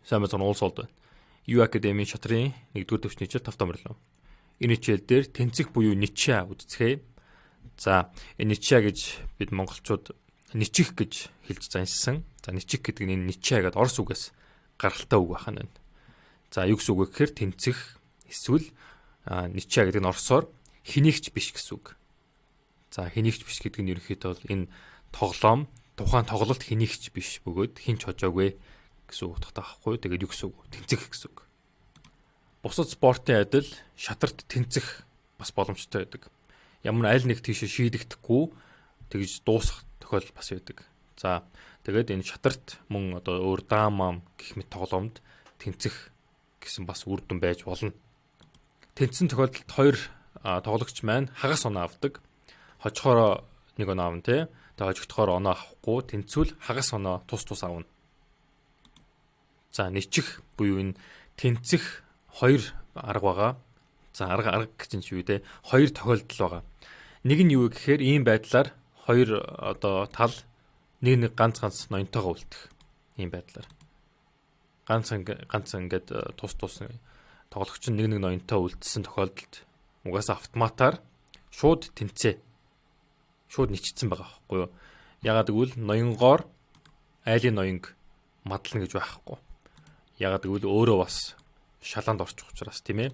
Сайн мэцэн уулзалт байна. Юу академийн шатрын 1-р төвчний хичээл 5 томрлоо. Энэ хичээл дээр тэнцэх буюу ничя үздэцгээе. За, энэ ничя гэж бид монголчууд ничих гэж хэлж заншсан. За, ничих гэдэг нь энэ ничя гэдэг орос үгээс гаралтай үг байна. За, юу гэсэн үг вэ гэхээр тэнцэх эсвэл ничя гэдэг нь оросоор хэнийгч биш гэсэн үг. За, хэнийгч биш гэдэг нь ерөнхийдөө бол энэ тоглоом тухайн тоглолт хэнийгч биш бөгөөд хинч хожоогүй гэсэн үг утгатай байхгүй. Тэгээд юу гэсэн үг? Тэнцэх гэсэн үг. Бусад спортын адил шатарт тэнцэх бас боломжтой байдаг. Ямар аль нэг тийш шийдэгдэхгүй тэгж дуусах тохиолдол бас байдаг. За тэгээд энэ шатарт мөн одоо өөр даам гэх мэт тоглоомд тэнцэх гэсэн бас үр дүн байж болно. Тэнцсэн тохиолдолд хоёр тоглогч маань хагас оноо авдаг. Хожихороо нэг оноо авна тий. Тэгээд хожигдохоор оноо авахгүй тэнцвэл хагас оноо тус авна. За ничих буюу энэ тэнцэх хоёр арга байгаа. За арга гэж нь юу вэ? Хоёр тохиолдол байгаа. Нэг нь юу гэхээр ийм байдлаар хоёр одоо тал нэг ганц ноёнтойгоо үлдэх. Ийм байдлаар. Ганц ингээд тус тоглогч нь нэг ноёнтой үлдсэн тохиолдолд угаасаа автоматар шууд тэнцээ. Шууд ничсэн байгаа байхгүй юу? Ягаад гэвэл ноёнгоор айлын ноёнг мадлна гэж байхгүй. Ягаад гэвэл өөрөө бас шалаанд орчих учраас тийм ээ.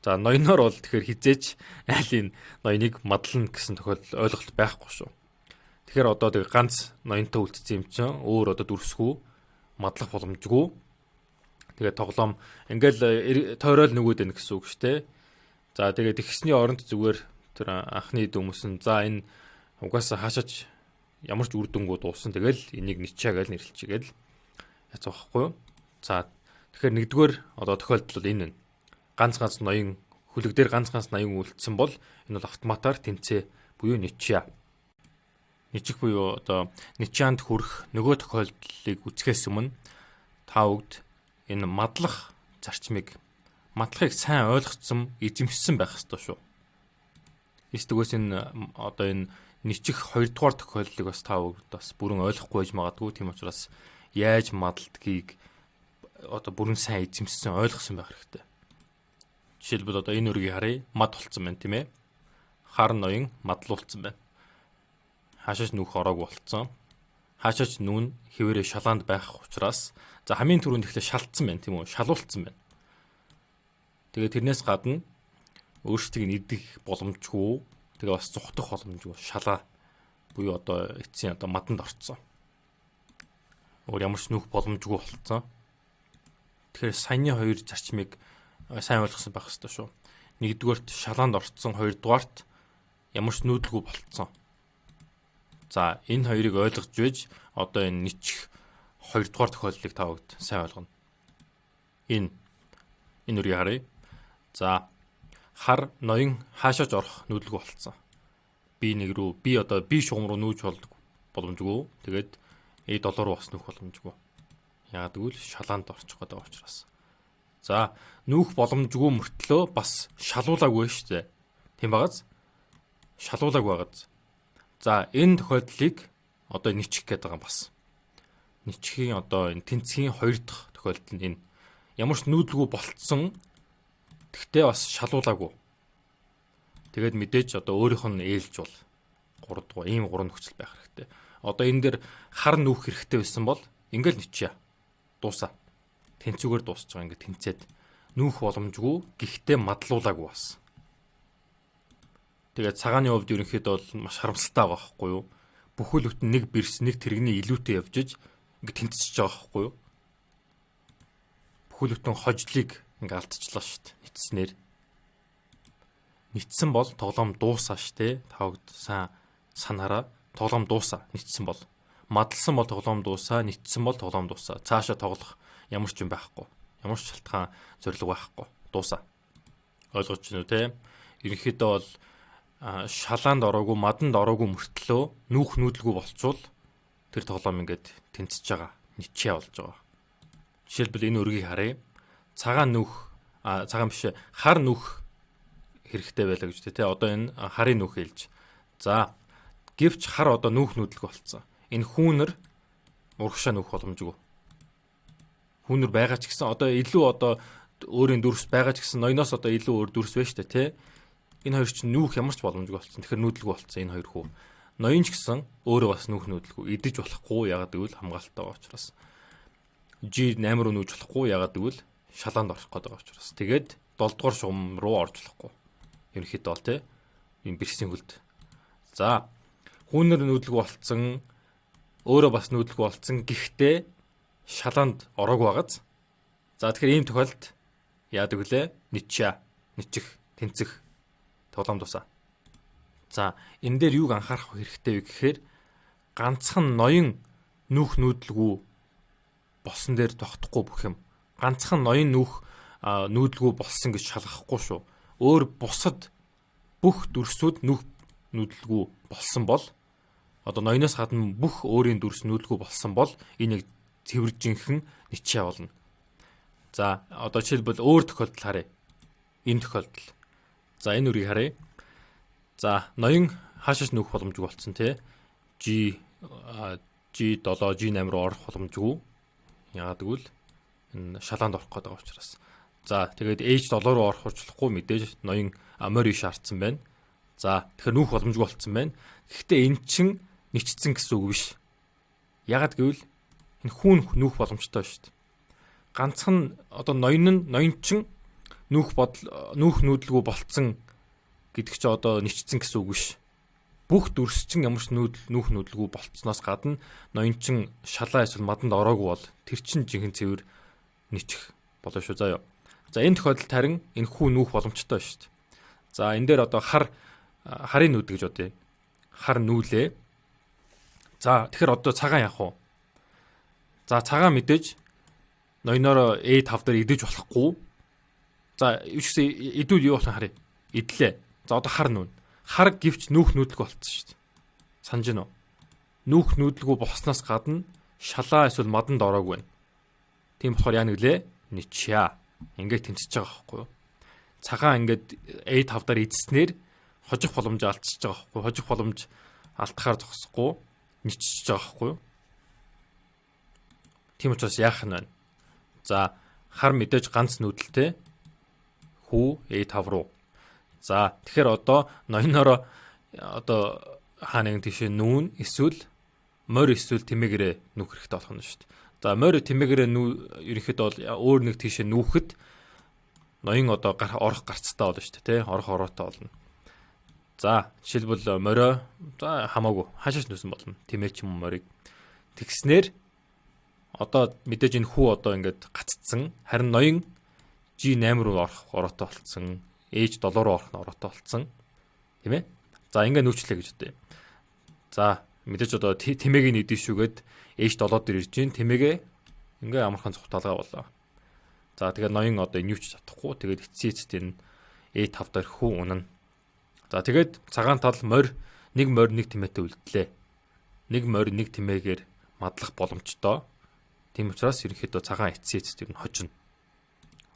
За ноёноор бол тэгэхээр хизээч айлын ноёныг мадлна гэсэн тохиолдол ойлголт байхгүй шүү. Тэгэхээр одоо тэг ганц ноёнтой үлдсэн юм чинь өөр одоо дүрсгүй мадлах боломжгүй. Тэгээд тоглоом ингээл тойрол нөгөөд байна гэсэн үг шүү дээ. За тэгээд ихсний оронд зүгээр тэр анхны хүмүүс нь за энэ угаасаа хаашаач ямар ч үр дүнгүй дууссан. Тэгэл энийг ничаа гэж нэрлэлчихгээл яцгаа байхгүй юу? За тэгэхээр нэгдүгээр одоо тохиолдол бол энэ. Ганц ноён хүлэг дээр ганц ноён үлдсэн бол энэ бол автоматар тэнцээ буюу ничя. Ничих буюу одоо ничаанд хүрэх нөгөө тохиолдлыг үзэхээс өмнө та бүгд энэ мадлахыг сайн ойлгоцсон, эзэмшсэн байх ёстой шүү. Эсвэл энэ одоо энэ ничих 2 дугаар тохиолдлыг бас та бүгд бас бүрэн ойлгохгүй байж магадгүй. Тийм учраас яаж мадалдгийг одоо бүрэн сайн эзэмшсэн ойлгосон байх хэрэгтэй. Жишээлбэл одоо энэ үргийг харъя. Мад болцсон байна тийм ээ. Хар ноён мадлуулсан байна. Хаашаач нүүх ороогүй болцсон. Хаашаач нүүн хэвээрээ шалаанд байх учраас за хамгийн түрүүнд ихлэ шалтсан байна тийм үү? Шалуулсан байна. Тэгээд тэрнээс гадна өөрсдийг нь идэх боломжгүй. Тэгээ бас зүхтах боломжгүй шалаа буюу одоо эцсийн одоо маданд орцсон. Өөр ямар ч нүүх боломжгүй болцсон. Тэгэхээр саяны хоёр зарчмыг сайн ойлгосон байх хэрэгтэй шүү. Нэгдүгээрт шалаанд орцсон, хоёрдугаарт ямар ч нүүдлгүй болцсон. За энэ хоёрыг ойлгож байж одоо энэ ничих хоёрдугаар тохиолдлыг та бүгд сайн ойлгоно. Энэ үрийг харъя. За хар ноён хаашаач орох нүүдлгүй болцсон. Би шугам руу нүүж боломжгүй. Тэгээд E7 руу бас нүүх боломжгүй. Яагаад гэвэл шалаанд орчих гэдэг учраас. За нүүх боломжгүй мөртлөө бас шалуулаагүй шүү дээ. Тийм багаз? Шалуулааг багаз. За энэ тохиолдлыг одоо ничих гэдэг байгаа юм бас. Ничхийн одоо энэ тэнцхийн 2 дахь тохиолдол нь энэ. Ямар ч нүүдлгүй болцсон. Тэгтээ бас шалуулаагүй. Тэгээд мэдээж одоо өөрийнх нь ээлж бол 3 дугаар ийм 3 нөхцөл байх хэрэгтэй. Одоо энэ дээр хар нүүх хэрэгтэй байсан бол ингээл ничья. Дуусаа. Тэнцүүгээр дуусч байгаа ингээд тэнцээд нүүх боломжгүй гэхдээ мадлуулаагүй бас. Тэгээд цагааны хувьд ерөнхийдөө бол маш харамсалтай байгаа байхгүй юу? Бүхэл бүтэн нэг бэрс нэг тэрэгний илүүтэй явж ингээд тэнцэж байгаа байхгүй юу? Бүхэл бүтэн хожлыг ингээд алдчихлаа шүү дээ. Нитснээр. Нитсэн бол тоглоом дуусаа шүү дээ. Та бүгд санаараа тоглоом дуусаа. Нитсэн бол. Мадалсан бол тоглоом дуусаа, нитсэн бол тоглоом дуусаа. Цаашаа тоглох ямар ч юм байхгүй. Ямар ч шалтгаан зорилго байхгүй. Дуусаа. Ойлгож байна уу те? Ерөнхийдөө бол шалаанд ороогүй, маданд ороогүй мөртлөө нүүх нүүдлгүй болцвол тэр тоглоом ингээд тэнцэж байгаа. Ничээ болж байгаа. Жишээлбэл энэ үргийг харъя. Цагаан биш хар нүүх хэрэгтэй байлаа гэж тэ. Одоо энэ харын нүүх хэлж. За гэвч хар одоо нүүх нүүдлгүй болцсон. Энэ хүүнэр урагшаа нүүх боломжгүй. Хүүнэр байгаа ч гэсэн одоо илүү одоо өөрийн дүрс байгаа ч гэсэн ноёноос одоо илүү өөр дүрс байна шүү дээ, тий. Энэ хоёр чинь нүүх ямар ч боломжгүй болсон. Тэгэхээр нүүдлгүй болсон энэ хоёр хүү. Ноён ч гэсэн өөрөө бас нүүх нүүдлгүй идэж болохгүй ягаад гэвэл хамгаалалттай байгаа учраас. G8 руу нүүж болохгүй ягаад гэвэл шалаанд орох гээд байгаа учраас. Тэгээд 7 дугаар шугам руу орж болохгүй. Ерөнхийдөө бол тий. Энэ бэрхсийн хөлд. За хүүнэр нүүдлгүй болцсон өөрөө бас нүүдлгүй болцсон гэхдээ шалаанд ороогүй байгааз. За тэгэхээр ийм тохиолдолд яадаг вүлээ? Ничих, тэнцэх тоглоом тусаа. За энэ дээр юуг анхаарах хэрэгтэй вэ гэхээр ганцхан ноён нүүх нүүдлгүй болсон дээр тогтохгүй бүх юм. Ганцхан ноён нүүх нүүдлгүй болсон гэж шалгахгүй шүү. Өөр бусад бүх дүрсүүд нүүх нүүдлгүй болсон бол одоо ноёноос гадна бүх өөрийн дүрс нүүдлгүй болсон бол энийг цэвэр жинхэнэ ничээ болно. За одоо жишээлбэл өөр тохиолдол харъя. Энэ тохиолдол. За энэ үрийг харъя. За ноён хаашаач нүүх боломжгүй болсон тий. G7, G8 руу орох боломжгүй. Яагаад гэвэл энэ шалаанд орох гээд байгаа учраас. За тэгээд H7 руу орох учрахгүй мэдээж ноён морь иш харцсан байна. За тэгэхээр нүүх боломжгүй болсон байна. Гэхдээ эн чин ничсэн гэсэн үг биш. Яагаад гэвэл энэ хүүн нүүх боломжтой шүү дээ. Ганцхан одоо ноён чин нүүх нүүдлгүй болцсон гэдэг чи одоо ничсэн гэсэн үг биш. Бүх дүрс чин ямар ч нүүх нүүдлгүй болцсноос гадна ноён чин шалаа эсвэл маданд ороогүй бол тэр чин жинхэнэ цэвэр ничих болоо шүү заа юу. За энэ тохиолдолд харин энэ хүү нүүх боломжтой шүү дээ. За энэ дээр одоо харын нүүд гэж бодъё. Хар нүүлээ. За тэгэхээр одоо цагаан яах вэ? За цагаан мэдээж ноёноор A5 дээр идэж болохгүй. За юу ч гэсэн идүүл юу болох харъя. Идлээ. За одоо хар нүүн. Хар гівч нүүх нүүдлгүй болцсон шүү дээ. Санаж гинөө. Нүүх нүүдлгүй болсноос гадна шалаа эсвэл маданд ороогүй байна. Тийм болохоор яа нэглээ? Ничья. Ингээд тэнцэж байгаа байхгүй юу? Цагаан ингээд A5 дээр идснээр хожих боломж алдчихж байгаа байхгүй юу? Хожих боломж алдахаар зогсохгүй ниччихэж байгаа байхгүй юу? Тийм учраас яах нь вэ? За хар мэдээж ганц нүүдэлтэй хүү A5 руу. За тэгэхээр одоо ноёноор одоо хаа нэгэн тийшээ нүүн эсвэл морь эсвэл тэмээгээрээ нүүх хэрэгтэй болох нь шүү дээ. За морь тэмээгээрээ ерөнхийдөө бол өөр нэг тийшээ нүүхэд ноён одоо орох гарцтай болно шүү дээ, тий? Орох ороотой болно. За жишээлбэл морио за хамаагүй хаашаач нүүсэн болно. Тэмээ ч юм уу морийг тэгснээр одоо мэдээж энэ хүү одоо ингээд гаццсан. Харин ноён G8 руу орох ороотой болцсон. H7 руу орох ороотой болцсон. Тийм ээ? За ингээд нүүчлээ гэж үтэй. За мэдээж одоо тэмээгийн нэдэн шүүгээд H7 дээр ирж гин тэмээгээ ингээ амархан цухталгаа болоо. За тэгээд ноён одоо нүүч чадахгүй. Тэгээд эцсийн эцэд энэ A5 дээр хүү унана. За тэгээд цагаан тал морь нэг тэмээтэй үлдлээ. Нэг морь нэг тэмээгээр мадлах боломжтой. Тийм учраас ерөнхийдөө цагаан эцсийн эцэд ер нь хожно.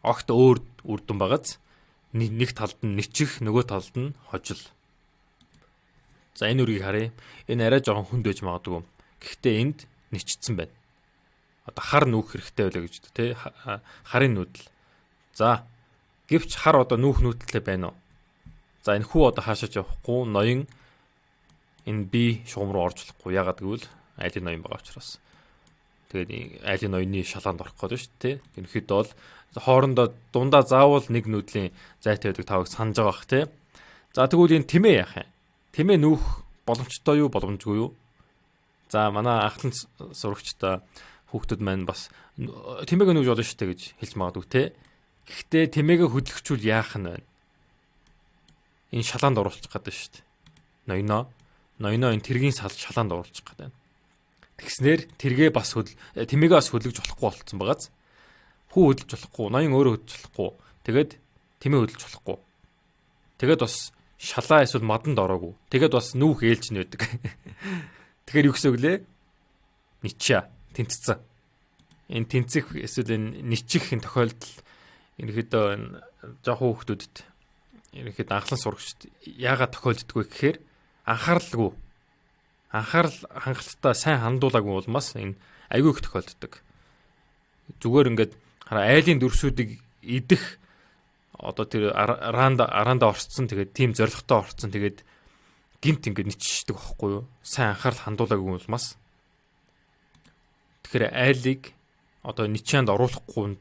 Огт өөр үр дүн багаз нэг талд нь ничих, нөгөө талд нь хожил. За энэ үргийг харъя. Энэ арай жоохон хүнд байж магадгүй. Гэхдээ энд ничсэн байна. Одоо хар нүүх хэрэгтэй байлаа гэж тий. Харын нүүдэл. За гэвч хар одоо нүүх нүүдэлтэй байна уу? За энэ хүү одоо хаашаач явахгүй. Ноён энэ B шугам руу орж болохгүй. Ягаад гэвэл айлын ноён байгаа учраас. Тэгээд айлын ноёны шалаанд орох гэдэг шүү дээ. Ерөнхийдөө бол хоорондоо дундаа заавал нэг нүүдлийн зайтай байдаг тавыг санаж байгаа бах тий. За тэгвэл энэ тэмээ яах юм? Тэмээ нүүх боломжтой юу, боломжгүй юу? За манай ахлан сурагчтай хүүхдүүд маань бас тэмээг нүүж болно шүү дээ гэж хэлж магадгүй тий. Гэхдээ тэмээгээ хөдлөхчүүл яах нь вэ? Энэ шалаанд оруулах гэдэг шүү дээ. Ноёноо энэ тэргийн шалаанд оруулах гэдэг. Тэгснэр тэргээ бас тэмээгээ бас хөдлөж болохгүй болцсон байгааз. Хүү хөдлөж болохгүй, ноён өөрөө хөдлөж болохгүй. Тэгээд тэмээ хөдлөж болохгүй. Тэгээд бас шалаа эсвэл маданд ороогүй. Тэгээд бас нүүх ээлж нь байдаг. Тэгэхээр юу гэсэн үг лээ? Ничья, тэнцсэн. Энэ тэнцэх эсвэл энэ ничих энэ тохиолдол ерөнхийдөө энэ жоохон хүүхдүүдэд ерөнхийдөө анхлан сурагчд яагаад тохиолддггүй гэхээр анхаарал хангалттай сайн хандуулаагүй улмаас энэ аягүй их тохиолддог. Зүгээр ингээд айлын дүрсүүдийг идэх одоо тэр араанда орцсон, тэгээд тийм зоригтой орцсон, тэгээд гинт ингээд ниччихдэг байхгүй юу? Сайн анхаарал хандуулаагүй улмаас. Тэгэхээр айлыг одоо ничээнд оруулахгүй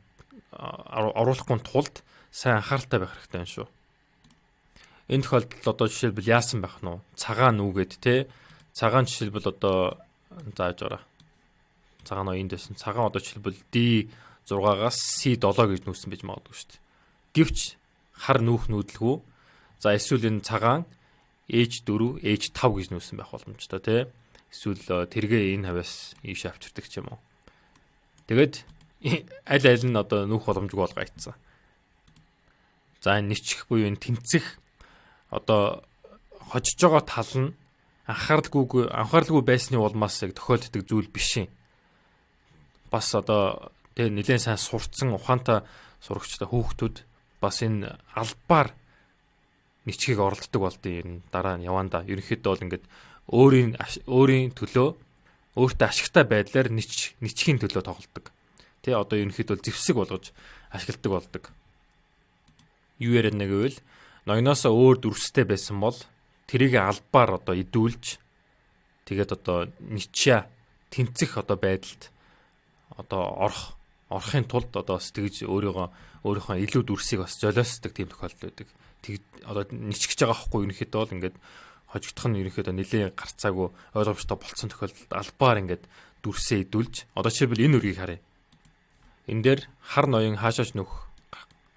тулд сайн анхааралтай байх хэрэгтэй юм шүү. Энэ тохиолдолд одоо жишээлбэл яасан байх нь вэ? Цагаан нүгээд те. Цагаан жишээлбэл одоо зааж байгаа. Цагаан ноёнд байсан. Цагаан одоо жишээлбэл D6-аас C7 гэж нүүсэн байж магадгүй шүү дээ. Гэвч хар нүүх нүүдлгүй. За эсвэл энэ цагаан H4, H5 гэж нүүсэн байх боломжтой те. Эсвэл тэргээ энэ хавьяас ийш авчирдаг ч юм уу. Тэгээд аль аль нь одоо нүүх боломжгүй болгоцсон. За энэ ничэх буюу энэ тэнцэх одоо хожиж байгаа тал нь анхааралгүй байсны улмаас тохиолддог зүйл биш юм. Бас одоо тэгээ нэлээд сайн сурцсан ухаантай сурагчтай хүүхдүүд бас энэ албаар ничхийг оролддог болдгийг энэ дараа нь яванда. Ерөнхийдөө бол ингээд өөрийн төлөө өөртөө ашигтай байдлаар ничхийн төлөө тоглодог. Тэ одоо ерөнхийдөө зэвсэг болгож ашигладаг болдог. Юу яриад нэг гэвэл ноёноосоо өөр дүрстэй байсан бол тэрийг албаар одоо идүүлж тэгээд одоо ничээ тэнцэх одоо байдалд одоо орохын тулд одоо сэтгэж өөрийнхөө илүү дүрсийг бас золиосдог тийм тохиолдол байдаг. Тэг одоо ничгэж байгаа хгүй ерөнхийдөө бол ингээд хожигдох нь ерөнхийдөө нэлээд гарцаагүй ойлгомжтой болцсон тохиолдолд албаар ингээд дүрсээ идүүлж одоо жишээлбэл энэ үргийг харъя. Энэ дээр хар ноён хаашаач нөх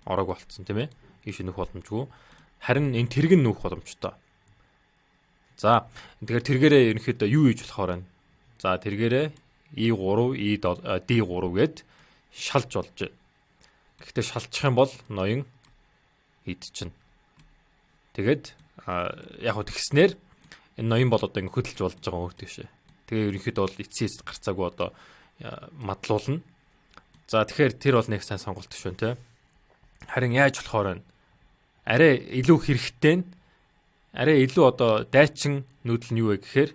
ороог болцсон тийм ээ. Ийш нөх боломжгүй. Харин энэ тэрэг нь нөх боломжтой. За тэгэхээр тэргээрээ ерөнхийдөө юу хийж болохоор байна? За тэргээрээ E3, D3 гэд шалж болж байна. Гэхдээ шалчих юм бол ноён идчихнэ. Тэгээд яг хөө тэгснээр энэ ноён бол одоо ингэ хөдөлж болж байгаа өөр тийшээ. Тэгээ ерөнхийдөө бол эцсийн гарцаагүй одоо мадлуулна. За тэгэхээр тэр бол нэг сайн сонголт шүү нэ. Харин яаж болохоор вэ? Арай илүү хэрэгтэй нь арай илүү одоо дайчин нүүдэл нь юу вэ гэхээр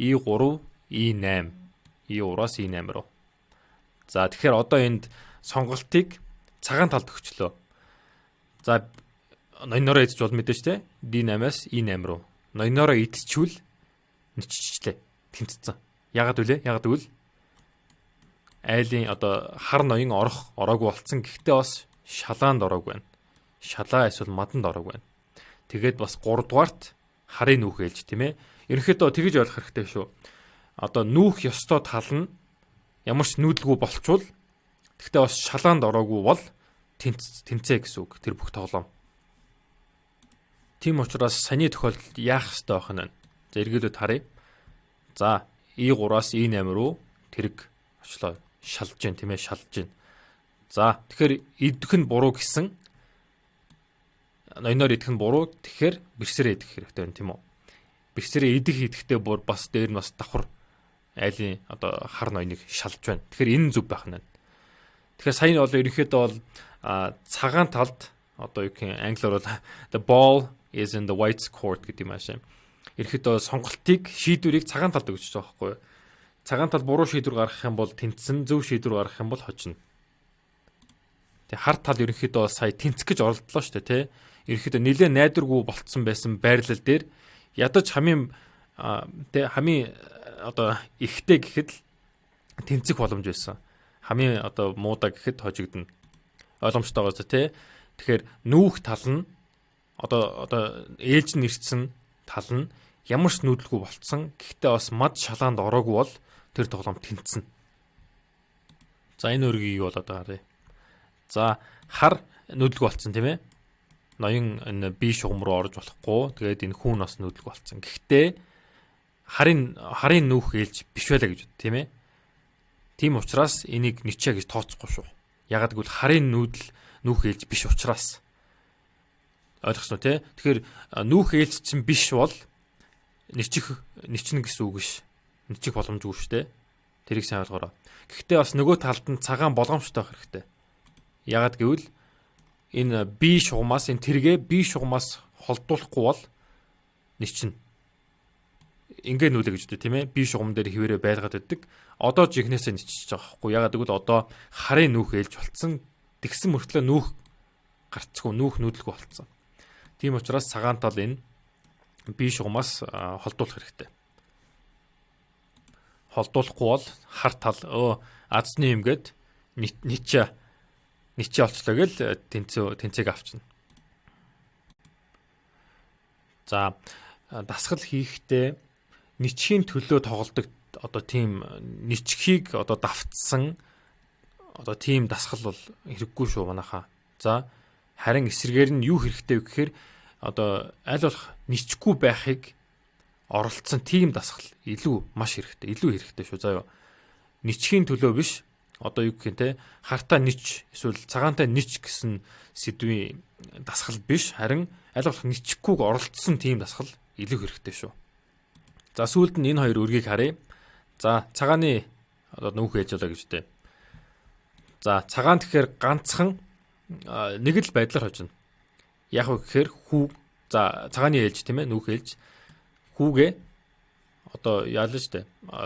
E3, E8. E3-аас E8 руу. За тэгэхээр одоо энд сонголтыг цагаан талд өгчлөө. За ноёноороо идэж бол мэдээж те D8-аас E8 руу. Ноёноороо идчихвэл ниччихлээ. Тэнцсэн. Ягаад вүлээ? Ягаад гэвэл айлын одоо хар ноён ороогүй болцсон. Гэхдээ бас шалаанд ороог байна. Шалаа эсвэл маданд ороог байна. Тэгээд бас 3 дугаарт харын нүүх ээлж тийм ээ. Ерөнхийдөө тэгж ойлгох хэрэгтэй шүү. Одоо нүүх ёстой тал нь ямар ч нүүдлгүй болчвол тэгтээ бас шалаанд ороогүй бол тэнцээ гэсэн үг. Тэр бүх тоглоом. Тийм учраас саяны тохиолдолд яах ёстой байх нь. За эргэлүүд харъя. За E3-аас E8 руу тэрэг очлоо. Шалж гин тийм ээ, шалж гин. За тэгэхээр идэх нь буруу гэсэн ноёноор идэх нь буруу. Тэгэхээр бэрсэрээ идэх хэрэгтэй байна тийм үү? Бэрсэрээ идэх идэхтэй бүр бас дээр нь бас давхар айлын одоо хар ноёныг шалж байна. Тэгэхээр энэ зүг байх нь. Тэгэхээр сая нь бол ерөнхийдөө бол цагаан талд одоо юу гэх англиар бол the ball is in the white court гэдэг юм аашаа. Ерөнхийдөө сонголтыг шийдвэрийг цагаан талд өгч байгаа байхгүй юу? Цагаан тал буруу шийдвэр гаргах юм бол тэнцсэн, зөв шийдвэр гаргах юм бол хожно. Тэг хар тал ерөнхийдөө сая тэнцэх гэж оролдлоо шүү дээ тий. Ерөнхийдөө нэлээд найдваргүй болцсон байсан байрлал дээр ядаж хамгийн одоо ихтэй гэхэд тэнцэх боломж байсан. Хамгийн одоо муудаа гэхэд хожигдно. Ойлгомжтой байгаа тий. Тэгэхээр нүүх тал нь одоо ээлж нь ирсэн тал нь ямар ч нүүдлгүй болцсон. Гэхдээ бас мад шалаанд ороогүй бол тэр тоглоом тэнцэнэ. За энэ үргийг юу болоод байгаа вэ? За хар нүүдлгүй болцсон тийм ээ. Ноён энэ бие шугам руу орж болохгүй. Тэгээд энэ хүүн бас нүүдлгүй болцсон. Гэхдээ харын нүүх ээлж биш байлаа гэж бод тийм ээ. Тийм учраас энийг ничээ гэж тооцохгүй шүү. Ягаад гэвэл харын нүүх ээлж биш учраас. Ойлгосноо тий. Тэгэхээр нүүх ээлж чинь биш бол ничнэ гэсэн үг биш. Ничих боломжгүй шүү дээ. Тэрийг сайн ойлгоорой. Гэхдээ бас нөгөө талд нь цагаан болгоомжтой байх хэрэгтэй. Ягаад гэвэл энэ бие шугамаас энэ тэргээ бие шугамаас холдуулахгүй бол ничнэ. ингээ нүүлээ гэж үү тийм ээ. Би шугам дээр хിവэрэ байлгаад байдаг. Одоо жигнэсээ ничиж байгаа хгүй. Ягаад гэвэл одоо харын нүүх ээлж болцсон. Тэгсэн мөртлөө нүүх гарцгүй, нүүх нүүдлгүй болцсон. Тийм учраас цагаан тал энэ би шугамаас холдуулах хэрэгтэй. Холдуулахгүй бол хар тал азсны юм гээд ничээ олчлоо гэл тэнцээг авчна. За дасгал хийхдээ ничхийн төлөө тоглодог одоо тийм ничхийг одоо давтсан одоо тийм дасгал бол хэрэггүй шүү манайхаа. За харин эсрэгээр нь юу хэрэгтэй вэ гэхээр одоо аль болох ничхгүй байхыг оролцсон тийм дасгал маш хэрэгтэй, илүү хэрэгтэй шүү. За юу. Ничхийн төлөө биш. Одоо юу гэх юм те хартаа нич эсвэл цагаантай нич гэсэн сэдвийн дасгал биш. Харин аль болох ничхгүйг оролцсон тийм дасгал илүү хэрэгтэй шүү. За сүүлд нь энэ хоёр үргийг харъя. За цагааны одоо нүүх ээж болоо гэж дээ. За цагаан тэгэхээр ганцхан нэг л байдлаар хожно. Яг вэ гэхээр за цагааны ээлж тийм ээ нүүх ээлж хүүгээ одоо яалж дээ.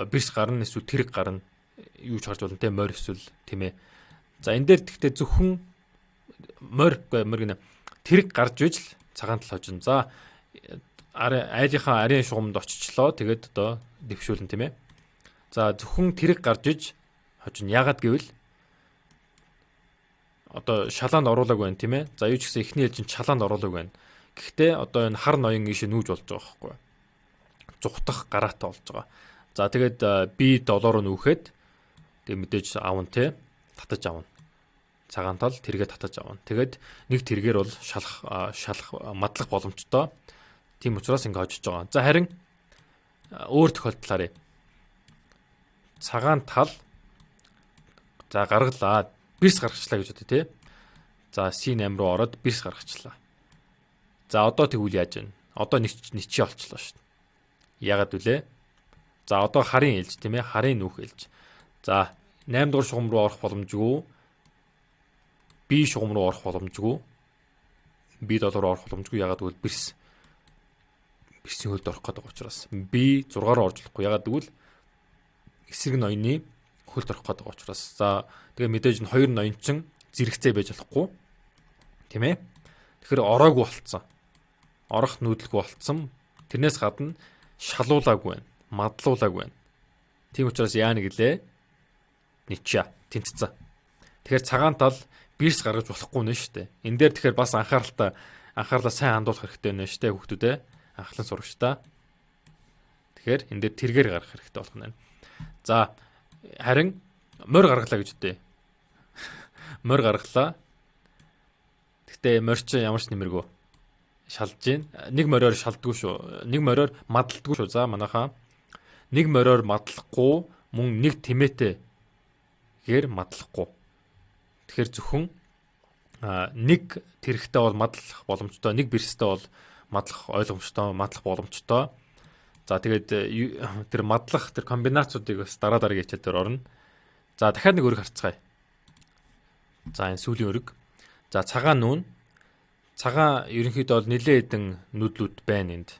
Бэрс гарна эсвэл тэрэг гарна юу ч харж болно те морь эсвэл тийм ээ. За энэ дээр тэгтээ зөвхөн морь гэнэ тэрэг гарч иж л цагаан тал хожно. За айлынхаа арын шугамд очичлоо. Тэгээд одоо дэвшүүлнэ тийм ээ. За зөвхөн тэрэг гарч иж хожно. Яагаад гэвэл одоо шалаанд оруулаг байна тийм ээ. За юу ч гэсэн эхний ээлжинд шалаанд оруулаг байна. Гэхдээ одоо энэ хар ноён ийшээ нүүж болж байгаа байхгүй юу? Зүхтах гараатай болж байгаа. За тэгээд би доллараар нүүхэд тэгээд мэдээж аавн те татаж аавна. Цагаан тал тэргээ татаж аавна. Тэгээд нэг тэргээр бол шалах мадлах боломжтой. Тийм учраас ингэ хожиж байгаа. За харин өөр тохиолдлаараа цагаан тал за гаргалаа бирс гаргачлаа гэж бодё те. За C8 руу ороод бирс гаргачлаа. За одоо тэгвэл яаж вэ? Одоо ничи олчлоо шүү. Ягаад вүлээ? За одоо харын ээлж тийм ээ, харын нүүх ээлж. За 8 дугаар шугам руу орох боломжгүй. B шугам руу орох боломжгүй. B доллар руу орох боломжгүй. Ягаад гэвэл бирсийн хөлд орох гэдэг учраас. B 6 руу орж болохгүй. Ягаад гэвэл эсрэг ноёны хөлд орох гэдэг учраас. За тэгээ мэдээж нь хоёр ноён чин зэрэгцээ байж болохгүй. Тийм ээ. Тэгэхээр ороогүй болцсон. Орох нүүдлгүй болцсон. Тэрнээс гадна шалуулаагүй байна. Мадлуулаагүй байна. Тийм учраас яа нэг лээ ничя тэнцсэн. Тэгэхээр цагаан тал бирс гаргаж болохгүй нэ штэ. Энэ дээр тэгэхээр бас анхаарлаа сайн хандуулах хэрэгтэй нэ штэ хүүхдүүд ээ. Анхлан сурагчдаа. Тэгэхээр энэ дээр тэргээр гаргах хэрэгтэй болох нь. За харин морь гаргалаа гэж үтэй. Морь гаргалаа. Гэтэ морь чи ямар ч нэмэргүй шалж гин. Нэг мориор шалдгүй шүү. Нэг мориор мадалдгүй шүү. За манайхаа нэг мориор мадлахгүй мөн нэг тэмээтэй гэр мадлахгүй. Тэгэхээр зөвхөн нэг тэрэгтэй бол мадлах боломжтой, нэг бэрстэй бол мадлах ойлгомжтой, мадлах боломжтой. За тэгээд тэр мадлах тэр комбинацуудыг бас дараа хичээл дээр орно. За дахиад нэг өрг харцгаая. За энэ сүүлийн өрг. За цагаан нүүн. Цагаан ерөнхийдөө бол нэлээд хэдэн нүүдлүүд байна энд.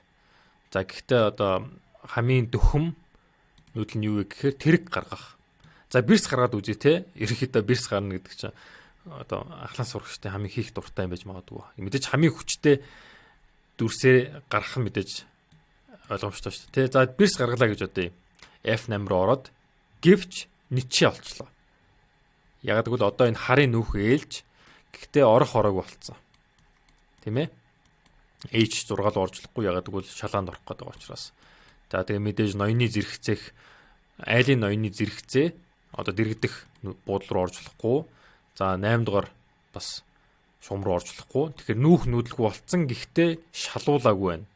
За гэхдээ одоо хамгийн дөхөм нүүдэл нь юу вэ гэхээр тэрэг гаргах. За бирс гаргаад үзье те. Ерөнхийдөө бирс гарна гэдэг чинь одоо ахлан сурагчтай хамгийн хийх дуртай юм байж магадгүй. Мэдээж хамгийн хүчтэй дүрсээ гаргах нь мэдээж ойлгомжтой шүү дээ. За бирс гаргалаа гэж бодъё. F8 руу ороод гэвч ничи олчлоо. Яг тэгвэл одоо энэ харын нүүх ээлж гэхдээ орох ороог болцсон. Тийм ээ. H6 руу орж болохгүй ягаад гэвэл шалаанд орох гэдэг учраас. За тэгээ мэдээж ноёны зэрэгцээх айлын ноёны зэрэгцээ одоо дэрэгдэх буудал руу орж болохгүй. За 8 дугаар бас шум руу орж болохгүй. Тэгэхээр нүүх нүүдлгүй болцсон гэхдээ шалуулаагүй байна.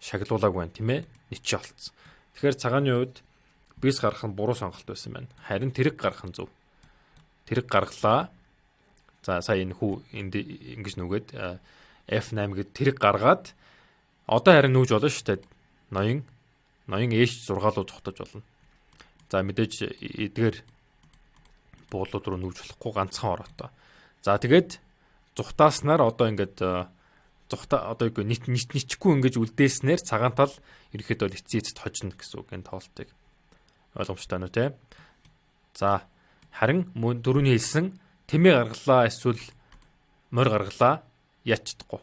Шаглуулаагүй байна тийм ээ. Ничи болцсон. Тэгэхээр цагааны хувьд бис гарах нь буруу сонголт байсан байна. Харин тэрэг гарах нь зөв. Тэрэг гаргалаа. За сая энэ хүү ингэж нүгэд F8 гэд тэрэг гаргаад одоо харин нүүж болно шүү дээ. Ноён H6 руу зогтож болно. За мэдээж эдгээр буулууд руу нүүж болохгүй ганцхан ороотой. За тэгээд зүхтааснаар одоо ингээд зүхта одоо үгүй ничхгүй ингэж үлдээснээр цагаан тал ерөөхдөө эцээцэд хожно гэсэн үг энэ тоглолтыг. Ойлгомжтой нь тий. За харин мөн дөрөвний хэлсэн тэмээ гаргалаа эсвэл морь гаргалаа яач чадахгүй.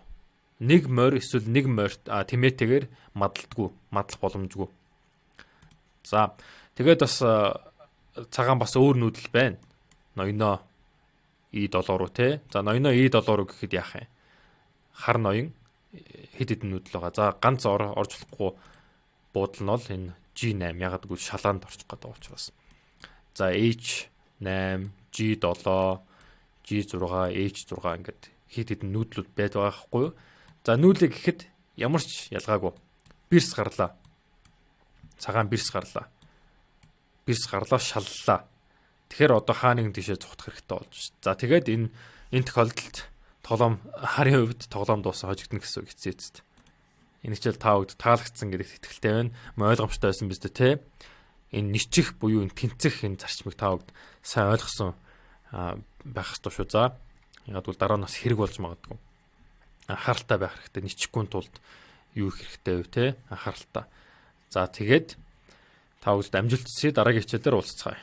Нэг морь эсвэл нэг морь тэмээтэйгээр мадлах боломжгүй. За тэгээд бас цагаан бас өөр нүүдэл байна. Ноёно И7 руу тий. За ноёно И7 руу гэхэд яах юм? Хар ноён хэд хэдэн нүүдэл байгаа. За ганц орж болохгүй буудал нь бол энэ G8 ягаад гэвэл шалаанд орчих гэдэг учраас. За H8, G7, G6, H6 ингээд хэд хэдэн нүүдлүүд байд байгаа байхгүй юу? За нүүлээ гэхэд ямар ч ялгаагүй. Бирс гарлаа. Цагаан бирс гарлаа. Бирс гарлаа шаллаа. Тэгэхээр одоо хаа нэгэн тийшээ зүхтах хэрэгтэй болж шүү. За тэгээд энэ тохиолдолд тоглоом харын хувьд тоглоом дуусаа хожигдно гэсэн үг эцээцэд. Энэ хичээл та бүгд таалагдсан гэдэгт итгэлтэй байна. Мөн ойлгомжтой байсан биз дээ, тэ? Энэ ничих буюу энэ тэнцэх энэ зарчмыг та бүгд сайн ойлгосон байх ёстой шүү. За. Яг бол дараа нь бас хэрэг болж магадгүй. Анхааралтай байх хэрэгтэй. Ничихгүй тулд юу хэрэгтэй вэ, тэ? Анхааралтай. За тэгээд та бүгд амжилт хүсье. Дараагийн хичээлээр уулзцгаая.